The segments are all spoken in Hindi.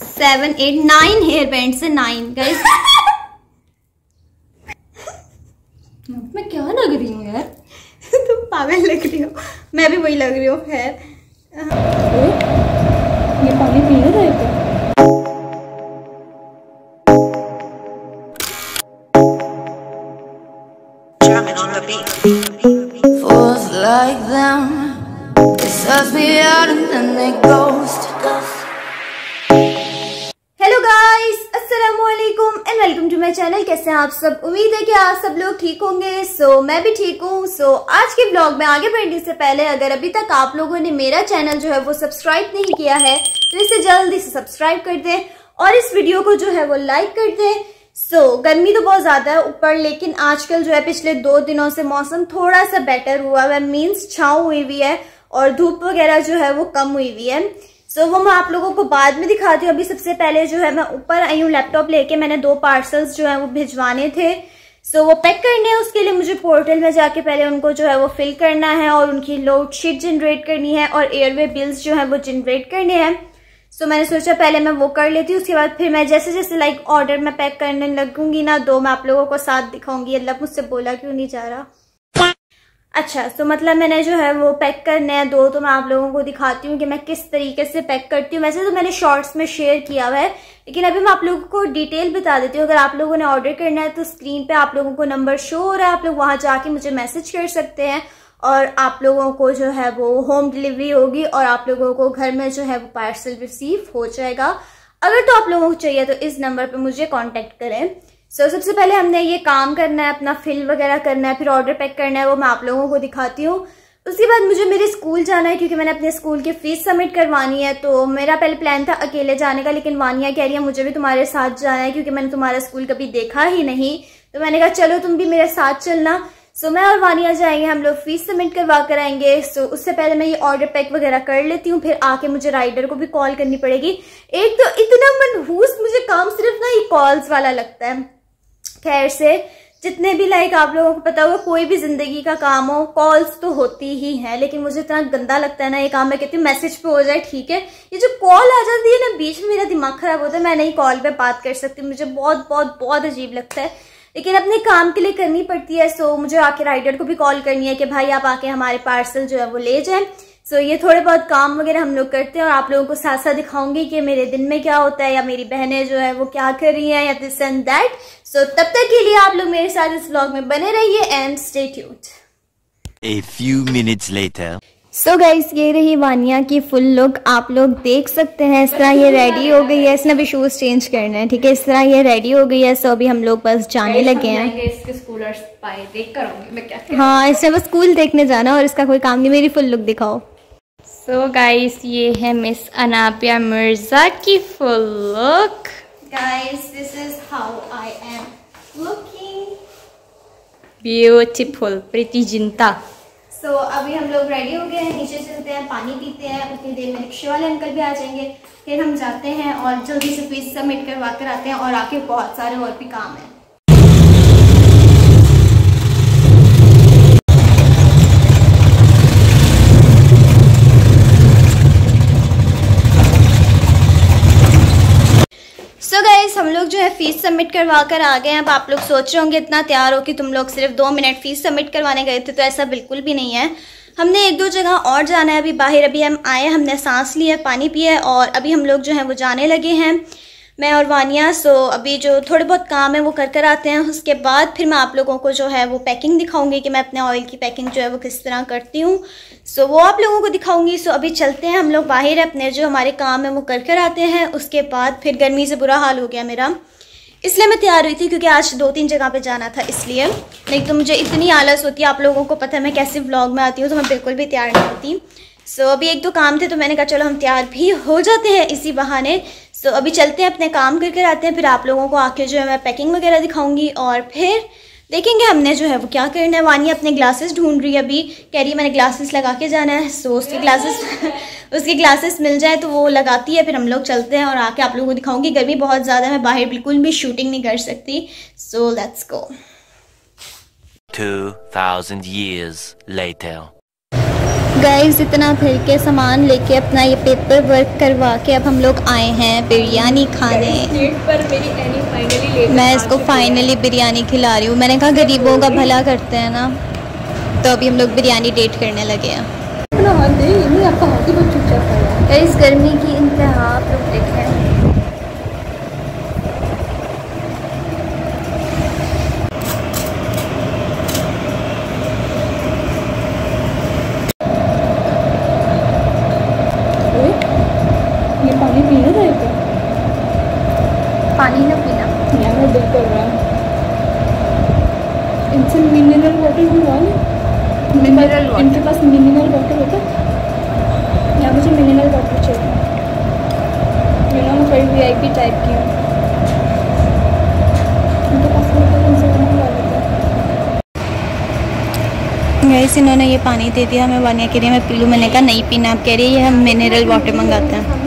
7, 8, 9 हेयर बैंड से 9 गाइस। मैं क्या लग रही हूँ यार? तुम पागल लग रही हो, मैं भी वही लग रही हूँ। खैर ये पानी पी रहा है क्या? Fools like them, they suss me out and then they ghost. Hello guys, अस्सलामुअलैकुम and welcome to my channel. कैसे हैं आप सब? उम्मीद है कि आप सब लोग ठीक होंगे। मैं भी ठीक हूँ। आज के ब्लॉग में आगे बढ़ने से पहले अगर अभी तक आप लोगों ने मेरा चैनल जो है वो सब्सक्राइब नहीं किया है तो इसे जल्दी से सब्सक्राइब कर दें और इस वीडियो को जो है वो लाइक कर दें। गर्मी तो बहुत ज्यादा है ऊपर, लेकिन आजकल जो है पिछले 2 दिनों से मौसम थोड़ा सा बेटर हुआ है, मीन्स छाँव हुई हुई है और धूप वगैरह जो है वो कम हुई हुई है। वो मैं आप लोगों को बाद में दिखाती हूँ। अभी सबसे पहले जो है मैं ऊपर आई हूँ लैपटॉप लेके। मैंने 2 पार्सल्स जो है वो भिजवाने थे, वो पैक करने हैं। उसके लिए मुझे पोर्टल में जाके पहले उनको जो है वो फिल करना है और उनकी लोड शीट जनरेट करनी है और एयरवे बिल्स जो है वो जनरेट करने हैं। मैंने सोचा पहले मैं वो कर लेती हूँ, उसके बाद फिर मैं जैसे जैसे लाइक ऑर्डर में पैक करने लगूंगी ना 2 मैं आप लोगों को साथ दिखाऊंगी। अल्लाह मुझसे बोला क्यों नहीं जा रहा। अच्छा, मतलब मैंने जो है वो पैक करने हैं 2, तो मैं आप लोगों को दिखाती हूँ कि मैं किस तरीके से पैक करती हूँ। वैसे तो मैंने शॉर्ट्स में शेयर किया हुआ है, लेकिन अभी मैं आप लोगों को डिटेल बता देती हूँ। अगर आप लोगों ने ऑर्डर करना है तो स्क्रीन पे आप लोगों को नंबर शो हो रहा है, आप लोग वहां जाके मुझे मैसेज कर सकते हैं और आप लोगों को जो है वो होम डिलीवरी होगी और आप लोगों को घर में जो है वो पार्सल रिसीव हो जाएगा। अगर तो आप लोगों को चाहिए तो इस नंबर पे मुझे कांटेक्ट करें। सबसे पहले हमने ये काम करना है, अपना फिल वगैरह करना है, फिर ऑर्डर पैक करना है, वो मैं आप लोगों को दिखाती हूँ। उसके बाद मुझे मेरे स्कूल जाना है क्योंकि मैंने अपने स्कूल की फीस सबमिट करवानी है। तो मेरा पहले प्लान था अकेले जाने का, लेकिन वानिया कह रही है मुझे भी तुम्हारे साथ जाना है क्योंकि मैंने तुम्हारा स्कूल कभी देखा ही नहीं। तो मैंने कहा चलो तुम भी मेरे साथ चलना। मैं और वानिया जाएंगे, हम लोग फीस सबमिट करवा कर आएंगे। उससे पहले मैं ये ऑर्डर पैक वगैरह कर लेती हूँ, फिर आके मुझे राइडर को भी कॉल करनी पड़ेगी। एक तो इतना मनहूस मुझे काम सिर्फ ना ये कॉल्स वाला लगता है। खैर से जितने भी लाइक आप लोगों को पता होगा कोई भी जिंदगी का काम हो कॉल्स तो होती ही है, लेकिन मुझे इतना गंदा लगता है ना ये काम। मैं कहती हूँ मैसेज पे हो जाए ठीक है, ये जो कॉल आ जाती है ना बीच में मेरा दिमाग खराब होता है। मैं नहीं कॉल पे बात कर सकती, मुझे बहुत बहुत बहुत अजीब लगता है, लेकिन अपने काम के लिए करनी पड़ती है। मुझे आके राइडर को भी कॉल करनी है कि भाई आप आके हमारे पार्सल जो है वो ले जाएं। ये थोड़े बहुत काम वगैरह हम लोग करते हैं और आप लोगों को साथ साथ दिखाऊंगी कि मेरे दिन में क्या होता है या मेरी बहनें जो है वो क्या कर रही हैं या दिस एंड दैट। तब तक के लिए आप लोग मेरे साथ इस व्लॉग में बने रहिए and stay tuned. A few minutes later. Guys ये रही वानिया की फुल लुक, आप लोग देख सकते हैं। इस तरह ये रेडी हो गई है, इसने अभी शूज चेंज करना है, ठीक है। इस तरह ये रेडी हो गई है। अभी हम लोग बस जाने लगे हैं। इसके स्कूलर्स पाए देख कर आऊंगी मैं क्या। हाँ, इसने बस स्कूल देखने जाना और इसका कोई काम नहीं। मेरी फुल लुक दिखाओ। गाइस ये है मिस अनाबिया मिर्जा की full look. Guys this is how I am looking, beautiful Preity Zinta. अभी हम लोग रेडी हो गए हैं, नीचे चलते हैं, पानी पीते हैं। उतनी देर में रिक्शे वाले अंकल भी आ जाएंगे, फिर हम जाते हैं और जल्दी से फीस सबमिट करवा कर आते हैं और आके बहुत सारे और भी काम है। गाइस हम लोग जो है फीस सबमिट करवा कर आ गए हैं। अब आप लोग सोच रहे होंगे इतना तैयार हो कि तुम लोग सिर्फ 2 मिनट फीस सबमिट करवाने गए थे, तो ऐसा बिल्कुल भी नहीं है। हमने 1-2 जगह और जाना है। अभी बाहर अभी हम आए, हमने सांस लिया, पानी पिया और अभी हम लोग जो है वो जाने लगे हैं, मैं और वानिया। अभी जो थोड़े बहुत काम है वो कर आते हैं। उसके बाद फिर मैं आप लोगों को जो है वो पैकिंग दिखाऊंगी कि मैं अपने ऑयल की पैकिंग जो है वो किस तरह करती हूँ। वो आप लोगों को दिखाऊंगी। अभी चलते हैं हम लोग बाहर, अपने जो हमारे काम है वो कर आते हैं। उसके बाद फिर गर्मी से बुरा हाल हो गया मेरा, इसलिए मैं तैयार हुई थी क्योंकि आज 2-3 जगह पे जाना था इसलिए। नहीं तो मुझे इतनी आलस होती है, आप लोगों को पता है मैं कैसे व्लॉग में आती हूँ, तो मैं बिल्कुल भी तैयार नहीं होती। अभी 1-2 काम थे तो मैंने कहा चलो हम तैयार भी हो जाते हैं इसी बहाने। अभी चलते हैं अपने काम कर आते हैं, फिर आप लोगों को आके जो है मैं पैकिंग वगैरह दिखाऊंगी और फिर देखेंगे हमने जो है वो क्या करना है। वानिया अपने ग्लासेस ढूंढ रही है, अभी कह रही है मैंने ग्लासेस लगा के जाना है। उसके ग्लासेस मिल जाए तो वो लगाती है, फिर हम लोग चलते हैं और आके आप लोगों को दिखाऊंगी। गर्मी बहुत ज़्यादा है, बाहर बिल्कुल भी शूटिंग नहीं कर सकती। Let's go. 2000 years later. Guys इतना फिर के सामान लेके अपना ये पेपर वर्क करवा के अब हम लोग आए हैं बिरयानी खाने। पर मेरी एनी फाइनली मैं इसको फाइनली बिरयानी खिला रही हूँ। मैंने कहा गरीबों का भला करते हैं ना, तो अभी हम लोग बिरयानी डेट करने लगे हैं। इस गर्मी की इंतहा आप लोग देखें। ये पानी पीना था क्या? पानी ना पीना यार मैं दिल कर रहा है। इनसे मिनरल वाटर हुआ ना, मिनरल वाटर। इनके पास मिनरल वाटर होता है या मुझे मिनरल वाटर चाहिए। मैं थोड़ी VIP टाइप की हूँ, उनके पास उनसे मंगवा लेते हैं। गाइस इन्होंने ये पानी दे दिया, मैं वानिया कह रही है मैं पी लूँ। मैंने कहा नहीं पीना। आप कह रही है ये हम मिनरल वाटर मंगाते हैं।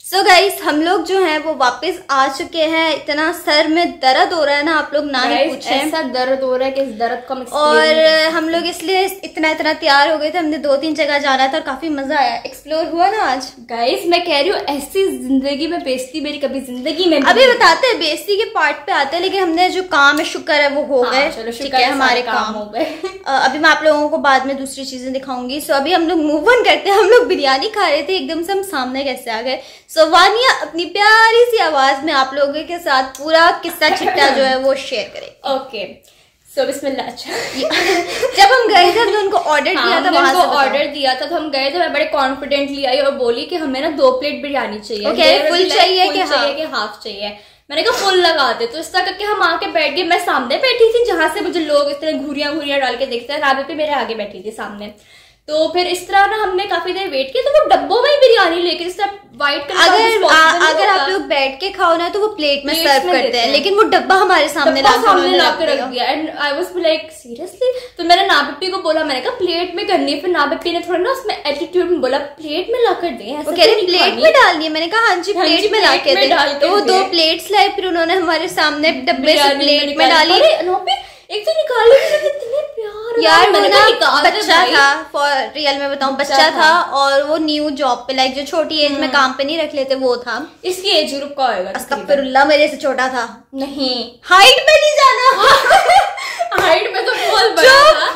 सो गाइस हम लोग जो हैं वो वापस आ चुके हैं। इतना सर में दर्द हो रहा है ना, आप लोग ना ही पूछें। ऐसा दर्द हो रहा है कि इस दर्द का और हम लोग इसलिए इतना तैयार हो गए थे। हमने 2-3 जगह जाना था और काफी मजा आया। एक्सप्लोर हुआ ना आज। गाइस मैं कह रही हूँ ऐसी जिंदगी में बेइज्जती मेरी कभी जिंदगी में अभी बताते हैं, बेइज्जती के पार्ट पे आते हैं, लेकिन हमने जो काम है शुक्र है वो हो गए। चलो ठीक है, हमारे काम हो गए। अभी मैं आप लोगों को बाद में दूसरी चीजें दिखाऊंगी। सो अभी हम लोग मूव ऑन करते हैं। हम लोग बिरयानी खा रहे थे, एकदम से हम सामने कैसे आ गए। सो वानिया अपनी प्यारी सी आवाज में आप लोगों के साथ पूरा किस्सा चिट्ठा जो है वो शेयर करें। ओके सो बिस्मिल्लाह। जब हम गए थे हमने उनको ऑर्डर दिया था, वहां से ऑर्डर दिया था तो हम गए थे। मैं बड़े कॉन्फिडेंटली आई और बोली कि हमें ना 2 प्लेट बिरयानी चाहिए। ओके, फुल चाहिए कि हाफ चाहिए। मैंने कहा फुल लगा दे। तो इस तरह करके हम आके बैठ गए। मैं सामने बैठी थी जहां से मुझे लोग इस तरह घूरियां डाल के देखते हैं। राबे पे मेरे आगे बैठी थी सामने। तो फिर इस तरह ना हमने काफी देर वेट किया। तो वो डब्बों में ही बिरयानी लेके इस तरह व्हाइट कलर अगर आप लोग बैठ के खाओ ना तो वो प्लेट में सर्व करते हैं, लेकिन वो डब्बा हमारे सामने ला के रख दिया। And I was like seriously. तो मैंने नाबिप्पी को बोला, मैंने कहा प्लेट में करनी है। फिर नाबिप्पी ने थोड़ा ना उसमें एटीट्यूड में बोला प्लेट में ला कर दे। प्लेट में डालनी है। मैंने कहा हाँ जी प्लेट में ला के दे। तो वो 2 प्लेट्स लाए, फिर उन्होंने हमारे सामने डब्बे से प्लेट में डाली। एक तो निकाली, कितने प्यार यार वो ना बच्चा था, फॉर रियल में बताऊं बच्चा था। और वो न्यू जॉब पे लाइक जो छोटी एज में काम पे नहीं रख लेते वो था। इसकी एज ग्रुप का होगा। अस्तगफिरुल्लाह, मेरे से छोटा था। नहीं, हाइट में नहीं जाना। हाइट में तो बहुत बड़ा था,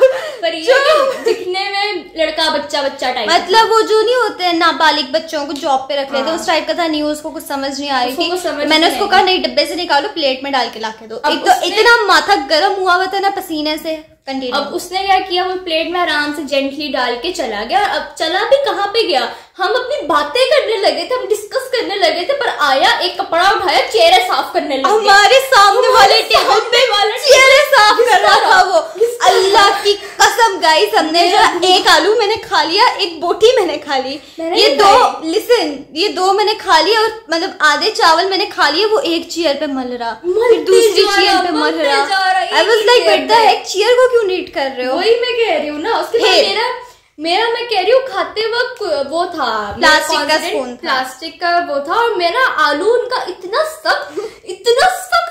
पर ये दिखने में लड़का बच्चा टाइप। मतलब वो जो नहीं होते नाबालिग बच्चों को जॉब पे रख लेते उस टाइप का था। नहीं, उसको कुछ समझ नहीं आ रही थी। मैंने उसको कहा नहीं डब्बे से निकालो, प्लेट में डाल के ला के दो। एक तो इतना माथा गर्म हुआ था ना पसीने से। अब उसने क्या किया, वो प्लेट में आराम से जेंटली डाल के चला गया। और अब चला भी कहाँ पे गया, हम अपनी बातें करने लगे थे, हम डिस्कस करने लगे थे, पर आया एक कपड़ा उठाया, चेहरे साफ करने लगे। हमारे सामने वाले टेबल पे चेहरे साफ कर रहा था वो। अल्लाह की कसम गाइस, हमने जो एक आलू मैंने खा लिया, एक बोटी मैंने खा ली, ये दो मैंने खा लिया। और मतलब आधे चावल मैंने खा लिए, वो एक चेयर पे मल रहा, फिर दूसरी चेयर पे मल रहा। I was like what the heck, chair को क्यों नीट कर रहे हो? वही मैं कह रही हूँ ना। उसके बाद मेरा मैं कह रही हूँ खाते वक्त वो था प्लास्टिक का स्पून, प्लास्टिक का वो था। और मेरा आलू उनका इतना सख्त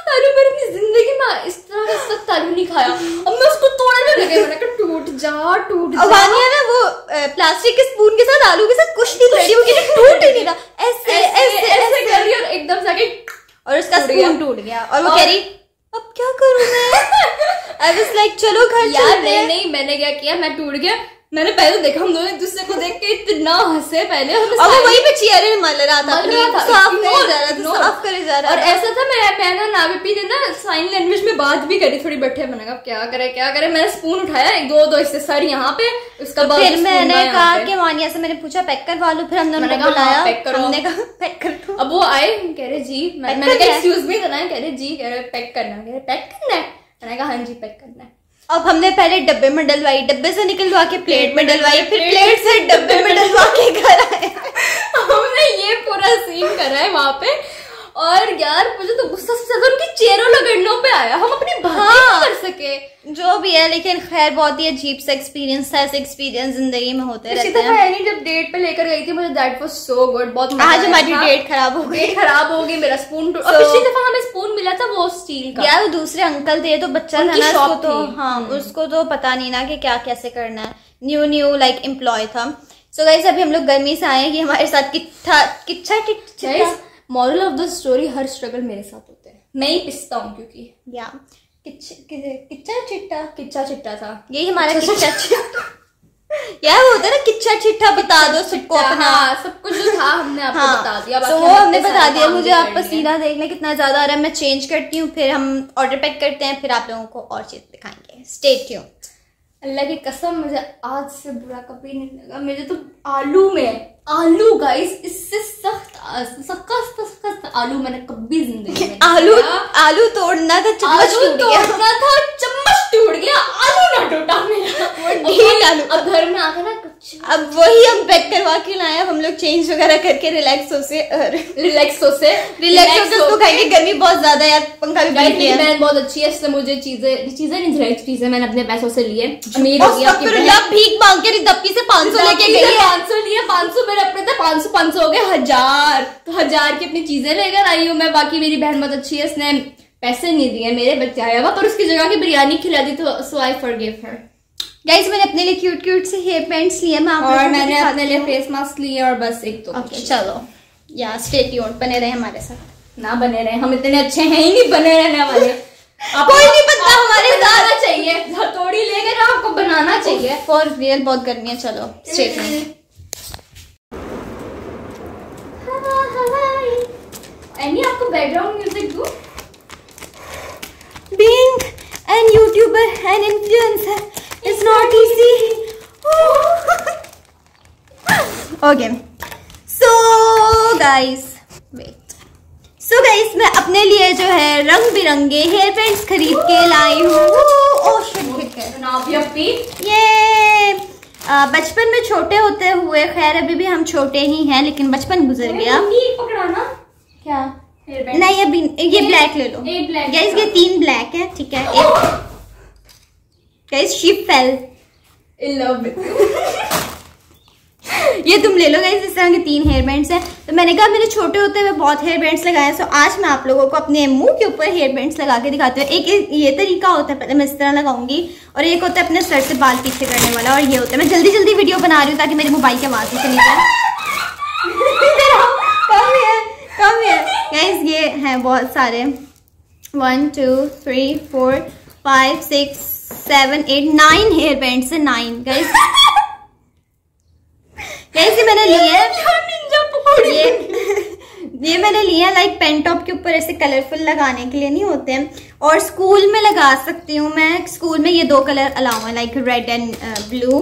आलू मैंने अपनी जिंदगी में इस तरह का सख्त आलू नहीं खाया। अब मैं उसको तोड़ने लगे, मैंने कहा टूट जा। वानिया ना वो प्लास्टिक के स्पून के साथ आलू के साथ कुछ नहीं कर रही, वो टूट ही नहीं रहा, ऐसे कर रही और एकदम से और उसका स्पून टूट गया। और वो कह रही अब क्या करूं मैं? आई वाज लाइक चलो घर चलते हैं। नहीं, मैंने क्या किया, मैं टूट गया। मैंने पहले तो देखा, हम दोनों एक दूसरे को देख के इतना हंसे पहले। और वो वहीं पे चेहरे में मल रहा था, साफ करे जा रहा। और ऐसा था मैं नाबिप्पी ने ना साइन लैंग्वेज में बात भी करी थोड़ी बैठे। मैंने कहा क्या करे। मैंने स्पून उठाया, 2 इससे सर यहाँ पे, उसका बाद फिर मैंने कहा कि वानिया से मैंने पूछा पैक करवा लो। फिर हमने बुलाया, पैक करो। हमने कहा पैक कर दो। अब वो आए, कह रहे जी। मैंने कहा एक्सक्यूज मी करना है, कह रहे जी, कह रहे पैक करना है। कह रहे पैक करना है, मैंने कहा हाँ जी पैक करना है। अब हमने पहले डब्बे में डलवाई, डब्बे से निकलवा के प्लेट में डलवाई, फिर प्लेट से डब्बे में डलवा के घर आए। हमने ये पूरा सीन करा है वहां पे। और यार मुझे तो गुस्सा से ज्यादा उनकी चेहरों लगड़नों पे आया, हम अपनी बातें नहीं कर सके। जो भी है, लेकिन खैर बहुत ही अजीब सा एक्सपीरियंस था। ऐसे एक्सपीरियंस जिंदगी में होते रहते हैं। जब डेट पे लेकर गई थी मुझे, दैट वाज सो गुड। बहुत आज हमारी डेट खराब हो गई, मेरा स्पून और पिछली दफा हमें स्पून मिला था वो स्टील का। यार वो दूसरे अंकल थे, तो बच्चा था ना, उसको तो हाँ उसको तो पता नहीं ना कि क्या कैसे करना है। न्यू लाइक एम्प्लॉय था। सो गाइस अभी हम लोग गर्मी से आए, ये हमारे साथ Kichha moral of the story, her struggle मेरे साथ होते हैं, मैं ही पिसता हूँ क्योंकि या किच्छा चिट्टा था यही हमारा किच्छा चिट्टा। यार वो होता है ना किच्छा चिट्ठा, बता दो सबको अपना। हाँ, सब कुछ जो था हमने आपको बता दिया। तो वो हमने बता दिया। मुझे आप पसीना देखना कितना ज्यादा आ रहा है, मैं चेंज करती हूँ, फिर हम ऑर्डर पैक करते हैं, फिर आप लोगों को और चीज दिखाएंगे। Stay tuned. अल्लाह की कसम मुझे आज से बुरा कभी नहीं लगा। मेरे तो आलू गाइस, इससे सख्त आलू मैंने कभी जिंदगी में आलू तोड़ना था, चम्मच टूट गया। आलू ना टूटा मेरा। आलू अब घर में आकर ना कुछ, अब वही हम पैक करवा के लाए। हम लोग चेंज वगैरह करके रिलैक्स हो खाएंगे। गर्मी बहुत ज्यादा यार, पंखा भी बंद किया। बहन बहुत अच्छी है, इसने मुझे चीजें मैंने अपने पैसों से लिए। अमीर हो गया। भीख मांग के दप्पी से 500 लेके गई। 500 लिए, 500 मेरे अपने थे, 500 हो गए 1000। तो 1000 की अपनी चीजें लेकर आई हूँ मैं। बाकी मेरी बहन बहुत अच्छी है, इसने पैसे नहीं दिए मेरे बच्चे आया हुआ, पर उसकी जगह की बिरयानी खिला दी, तो सो आई फॉरगिव हर। गाइस मैंने अपने लिए क्यूट से हेयर बैंड्स लिए, और मैंने अपने लिए फेस मास्क लिए, और बस एक तो चलो या स्टे ट्यून्ड, बने रहे हमारे साथ। ना बने रहे, हम इतने अच्छे हैं ही नहीं बने रहने वाले। कोई नहीं बनता हमारे साथ। चाहिए हथौड़ी लेकर आपको बनाना चाहिए। फॉर रियल बहुत गर्मी है। चलो स्टे ट्यून्ड। एनी आपको बैकग्राउंड म्यूजिक दूं? Being an YouTuber and influencer is not easy. Okay. So guys, मैं अपने लिए जो है रंग बिरंगे हेयर बैंड्स खरीद के लाई हूँ। ये बचपन में छोटे होते हुए, खैर अभी भी हम छोटे ही हैं, लेकिन बचपन गुजर गया। पकड़ाना क्या? नहीं ये ब्लैक ले लो गाइस, ये 3 ब्लैक है, ठीक है। Guys she fail in love with you. ये तुम ले लो गाइस, इस तरह के 3 हेयर बैंड्स हैं। तो मैंने कहा मेरे छोटे होते हुए बहुत हेयर बैंड्स लगाए, सो आज मैं आप लोगों को अपने मुंह के ऊपर हेयर बैंड्स लगा के दिखाती हूँ। एक ये तरीका होता है, पहले मैं इस तरह लगाऊंगी, और एक होता है अपने सर से बाल पीछे करने वाला, और ये होता है। मैं जल्दी जल्दी वीडियो बना रही हूँ ताकि मेरे मोबाइल की आवाज नहीं चली जाए। कम है गाइस, ये हैं बहुत सारे। 1 2 3 4 5 6 7 8 9 हेयर बैंड्स है। 9 गाइस। ये मैंने लिए ये मैंने लिए लाइक पेन टॉप के ऊपर ऐसे कलरफुल लगाने के लिए नहीं होते हैं, और स्कूल में लगा सकती हूँ मैं। स्कूल में ये 2 कलर अलाउ है, लाइक रेड एंड ब्लू।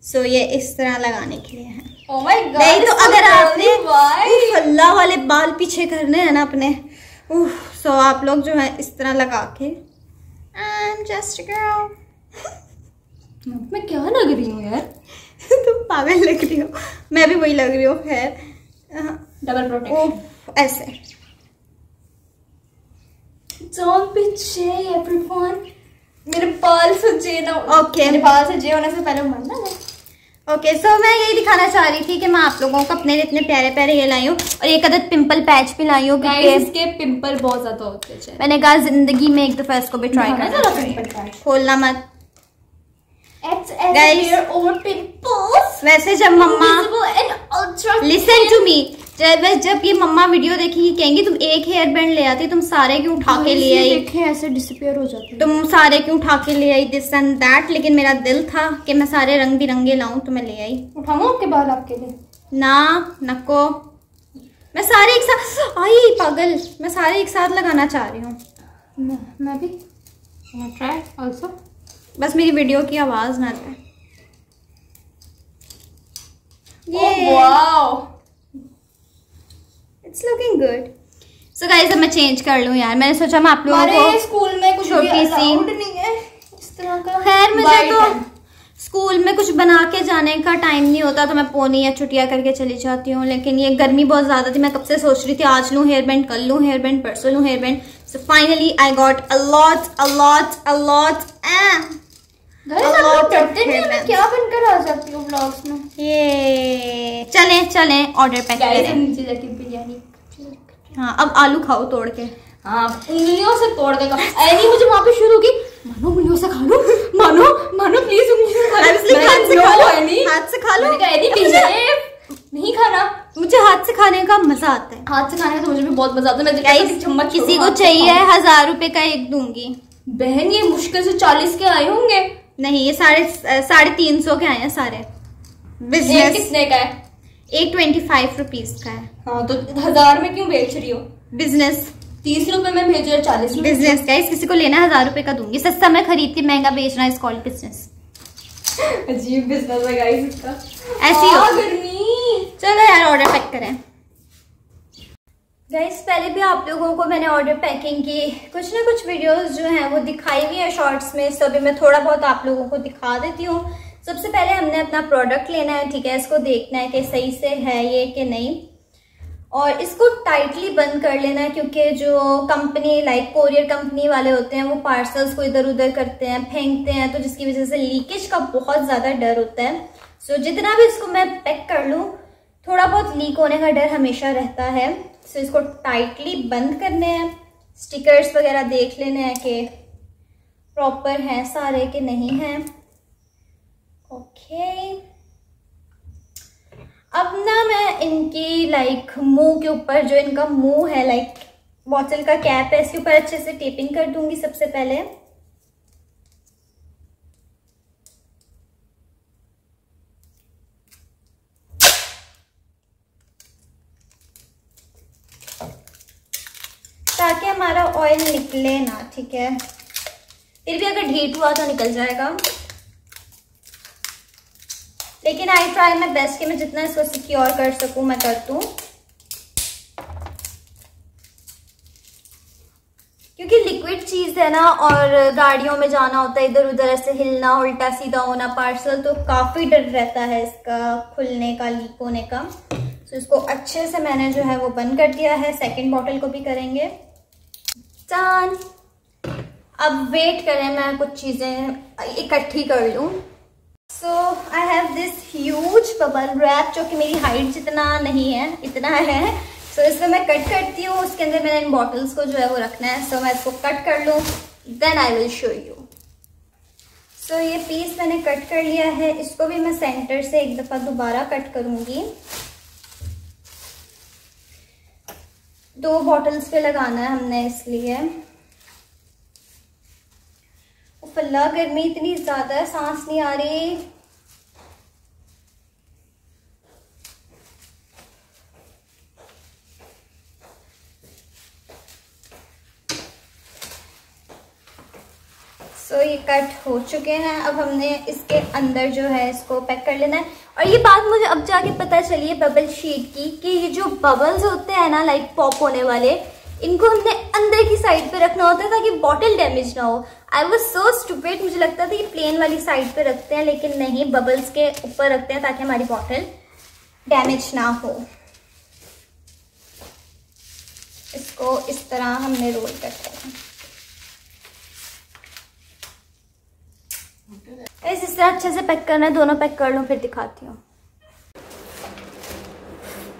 सो ये इस तरह लगाने के लिए है। Oh my God, नहीं तो अगर आपने अल्लाह वाले बाल पीछे करने हैं ना अपने, सो आप लोग जो है इस तरह लगा के I'm just a girl। मैं क्या लग रही हूँ यार? तुम पागल लग रही हो, मैं भी वही लग रही हूँ। खैर डबल प्रोटेक्शन ऐसे। Don't be shy everyone। मेरे बाल सजे ना। ओके मेरे बाल सजे होने से पहले मरना है। ओके सो मैं यही दिखाना चाह रही थी कि मैं आप लोगों को अपने लिए इतने प्यारे प्यारे ये लाई हूँ, और एक अदद पिंपल पैच भी लाई हूँ। इसके पिंपल बहुत ज्यादा होते हैं। मैंने कहा जिंदगी में एक दफा इसको भी ट्राई करना, खोलना मत गाइस। वैसे जब मम्मा लिसन टू मी, जब ये मम्मा वीडियो देखेंगी कहेंगी तुम एक हेयर बैंड ले आती, तुम सारे क्यों उठा के ले आई, ऐसे डिसअपीयर हो जाते, तुम सारे क्यों उठा के ले आई, दिस एंड दैट। लेकिन मेरा दिल था कि मैं सारे रंग बिरंगे लाऊं, तो मैं ले आई। उठाऊं आपके बाल आपके लिए? ना नको, मैं सारे एक साथ, आई पागल, मैं सारे एक साथ लगाना चाह रही हूँ। मैं भी ट्राई आल्सो, बस मेरी वीडियो की आवाज ना जाए। It's looking good. So guys अब मैं चेंज कर लूं यार, मैंने सोचा मैं आप लोगों को स्कूल में कुछ छोटी सी नहीं है इस तरह का। खैर मुझे तो स्कूल में कुछ बना के जाने का टाइम नहीं होता तो मैं पोनी या छुट्टियाँ करके चली जाती हूँ, लेकिन ये गर्मी बहुत ज़्यादा थी। मैं कब से सोच रही थी आज लूँ हेयर बैंड, कल लूँ हेयर बैंड, परसों लूँ hair band. So finally I got a lot क्या बनकर आ जाती हूँ ब्लॉग्स में। ये चलें ऑर्डर पैक करें। नीचे जाके बिरयानी। हाँ अब आलू खाओ तोड़ के। हाँ उंगलियों से तोड़ देगा। ऐनी मुझे वहाँ पे शुरू की, मानो उंगलियों से खा लो, मानो प्लीज उंगलियों से खा लो। हाथ से खा लो। नहीं खाना, मुझे हाथ से खाने का मजा आता है। हाथ से खाने का तो मुझे भी बहुत मजा आता है। मैं चम्मच किसी को चाहिए 1000 रुपए का एक दूंगी। बहन ये मुश्किल से 40 के आए होंगे। नहीं ये 350 के आए हैं सारे। बिजनेस कितने का है? एक 25 रुपीज का है। हाँ तो 1000 में क्यों बेच रही हो? बिजनेस 30 रुपए में भेज रहे 40 रुपए। बिजनेस गाइस, किसी को लेना 1000 रुपए का दूंगी। सस्ता मैं खरीद के महंगा बेचना इज कॉल्ड बिजनेस। अजीब बिजनेस है गाइस इसका। ऐसी हो गर्मी। चलो यार ऑर्डर पैक करें। गाइस पहले भी आप लोगों को मैंने ऑर्डर पैकिंग की कुछ ना कुछ वीडियोस जो हैं वो दिखाई हुई है शॉर्ट्स में। सो अभी मैं थोड़ा बहुत आप लोगों को दिखा देती हूँ। सबसे पहले हमने अपना प्रोडक्ट लेना है, ठीक है। इसको देखना है कि सही से है ये कि नहीं, और इसको टाइटली बंद कर लेना है, क्योंकि जो कंपनी लाइक कोरियर कंपनी वाले होते हैं वो पार्सल्स को इधर उधर करते हैं, फेंकते हैं, तो जिसकी वजह से लीकेज का बहुत ज़्यादा डर होता है। सो जितना भी इसको मैं पैक कर लूँ थोड़ा बहुत लीक होने का डर हमेशा रहता है। सो इसको टाइटली बंद करने हैं। स्टिकर्स वगैरह देख लेने हैं कि प्रॉपर हैं सारे कि नहीं हैं। ओके अब ना मैं इनकी लाइक मुंह के ऊपर जो इनका मुंह है लाइक बॉटल का कैप है इसके ऊपर अच्छे से टेपिंग कर दूंगी सबसे पहले। ताकि हमारा ऑयल निकले ना, ठीक है। फिर भी अगर ढीठ हुआ तो निकल जाएगा, लेकिन आई ट्राई माई बेस्ट कि मैं जितना इसको सिक्योर कर सकूं मैं कर दूं, क्योंकि लिक्विड चीज है ना और गाड़ियों में जाना होता है, इधर उधर ऐसे हिलना, उल्टा सीधा होना पार्सल, तो काफी डर रहता है इसका खुलने का, लीक होने का। तो इसको अच्छे से मैंने जो है वो बंद कर दिया है। सेकंड बॉटल को भी करेंगे डन। अब वेट करें मैं कुछ चीजें इकट्ठी कर लूं। So I have this huge bubble wrap जो कि मेरी हाइट जितना नहीं है, इतना है। सो इसको मैं कट करती हूँ। उसके अंदर मैंने इन बॉटल्स को जो है वो रखना है। सो मैं इसको कट कर लूँ, then I will show you. So ये पीस मैंने कट कर लिया है। इसको भी मैं सेंटर से एक दफ़ा दोबारा कट करूँगी। 2 बॉटल्स पे लगाना है हमने, इसलिए अल्लाह गर्मी इतनी ज़्यादा है, सांस नहीं आ रही। सो ये कट हो चुके हैं। अब हमने इसके अंदर जो है इसको पैक कर लेना है। और ये बात मुझे अब जाके पता चली है बबल शीट की, कि ये जो बबल्स होते हैं ना लाइक पॉप होने वाले, इनको हमने अंदर की साइड पे रखना होता है ताकि बॉटल डैमेज ना हो। आई वाज सो स्टूपिड, मुझे लगता था ये प्लेन वाली साइड पे रखते हैं, लेकिन नहीं, बबल्स के ऊपर रखते हैं ताकि हमारी बॉटल डैमेज ना हो। इसको इस तरह हमने रोल करते हैं। इस तरह अच्छे से पैक करना है। दोनों पैक कर लूँ फिर दिखाती हूँ।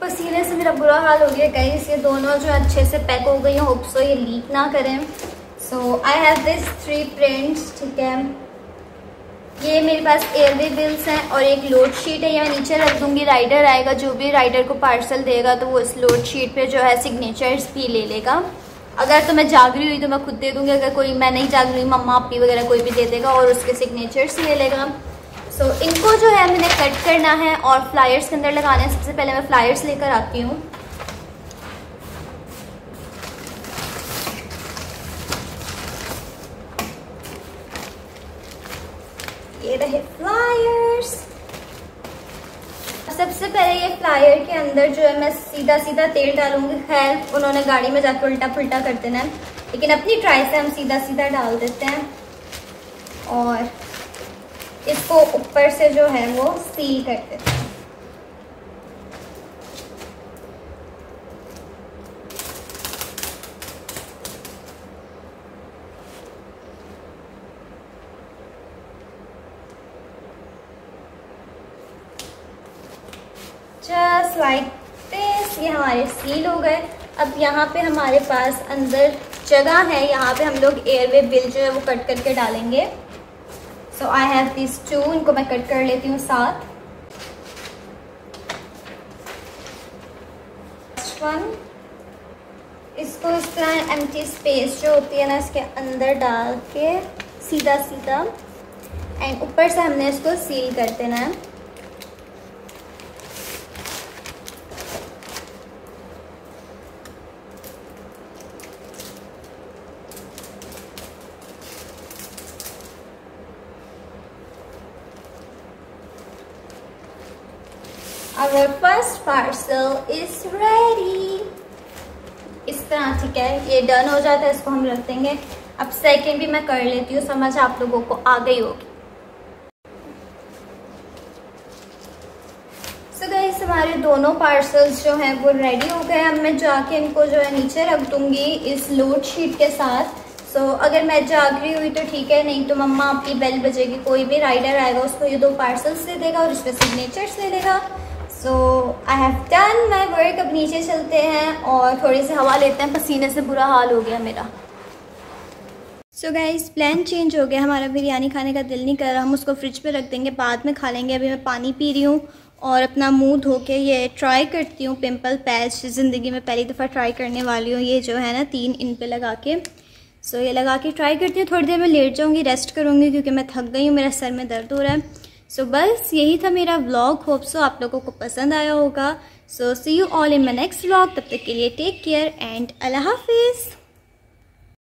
पसीने से मेरा बुरा हाल हो गया गाइस। ये दोनों जो अच्छे से पैक हो गई हैं, होप सो ये लीक ना करें। सो आई हैव दिस 3 प्रिंट्स, ठीक है। ये मेरे पास एयरवे बिल्स हैं और एक लोड शीट है, ये मैं नीचे रख दूंगी। राइडर आएगा, जो भी राइडर को पार्सल देगा तो वो इस लोड शीट पे जो है सिग्नेचर्स भी ले लेगा। अगर तो मैं जाग रही हुई तो मैं खुद दे दूंगी, अगर कोई मैं नहीं जाग रही, मम्मा अपी वगैरह कोई भी दे देगा और उसके सिग्नेचर्स ले लेगा। सो इनको जो है मैंने कट करना है और फ्लायर्स के अंदर लगाना है। सबसे पहले मैं फ्लायर्स लेकर आती हूँ। ये रहे फ्लायर्स। सबसे पहले ये फ्लायर के अंदर जो है मैं सीधा सीधा तेल डालूंगी। खैर उन्होंने गाड़ी में जाकर उल्टा पुल्टा कर देना है, लेकिन अपनी ट्राई से हम सीधा सीधा डाल देते हैं। और इसको ऊपर से जो है वो सील कर देते हैं। जस्ट लाइक दिस, ये हमारे सील हो गए। अब यहाँ पे हमारे पास अंदर जगह है, यहाँ पे हम लोग एयरवे बिल जो है वो कट करके डालेंगे। सो आई हैव दिस 2, इनको मैं कट कर लेती हूँ साथ। नेक्स्ट वन, इसको इस तरह एम्प्टी स्पेस जो होती है ना इसके अंदर डाल के सीधा सीधा, एंड ऊपर से हमने इसको सील कर देना है। Our first parcel is ready। इस तरह, ठीक है, ये डन हो जाता है, इसको हम रख देंगे। अब सेकंड भी मैं कर लेती हूँ, समझ आप लोगों को आ गई होगी। सो गाइस, हमारे दोनों पार्सल्स जो हैं वो रेडी हो गए। अब मैं जाके इनको जो है नीचे रख दूँगी इस लोड शीट के साथ। सो अगर मैं जाग रही हुई तो ठीक है, नहीं तो मम्मा आपकी बेल बजेगी, कोई भी राइडर आएगा उसको ये 2 पार्सल्स दे देगा और इस पर सिग्नेचर्स ले लेगा। So I have done my work. अब नीचे चलते हैं और थोड़ी सी हवा लेते हैं, पसीने से बुरा हाल हो गया मेरा। सो गाइस, प्लान चेंज हो गया, हमारा बिरयानी खाने का दिल नहीं कर रहा, हम उसको फ्रिज पे रख देंगे, बाद में खा लेंगे। अभी मैं पानी पी रही हूँ और अपना मुंह धो के ये ट्राई करती हूँ पिंपल पैच, ज़िंदगी में पहली दफ़ा ट्राई करने वाली हूँ। ये जो है ना 3 इन पे लगा के, सो ये लगा के ट्राई करती हूँ। थोड़ी देर में लेट जाऊँगी, रेस्ट करूँगी क्योंकि मैं थक गई हूँ, मेरा सर में दर्द हो रहा है। सो बस यही था मेरा व्लॉग, होप सो आप लोगों को पसंद आया होगा। So see you all in my next vlog, तब तक के लिए टेक केयर एंड अल्लाह हाफिज़।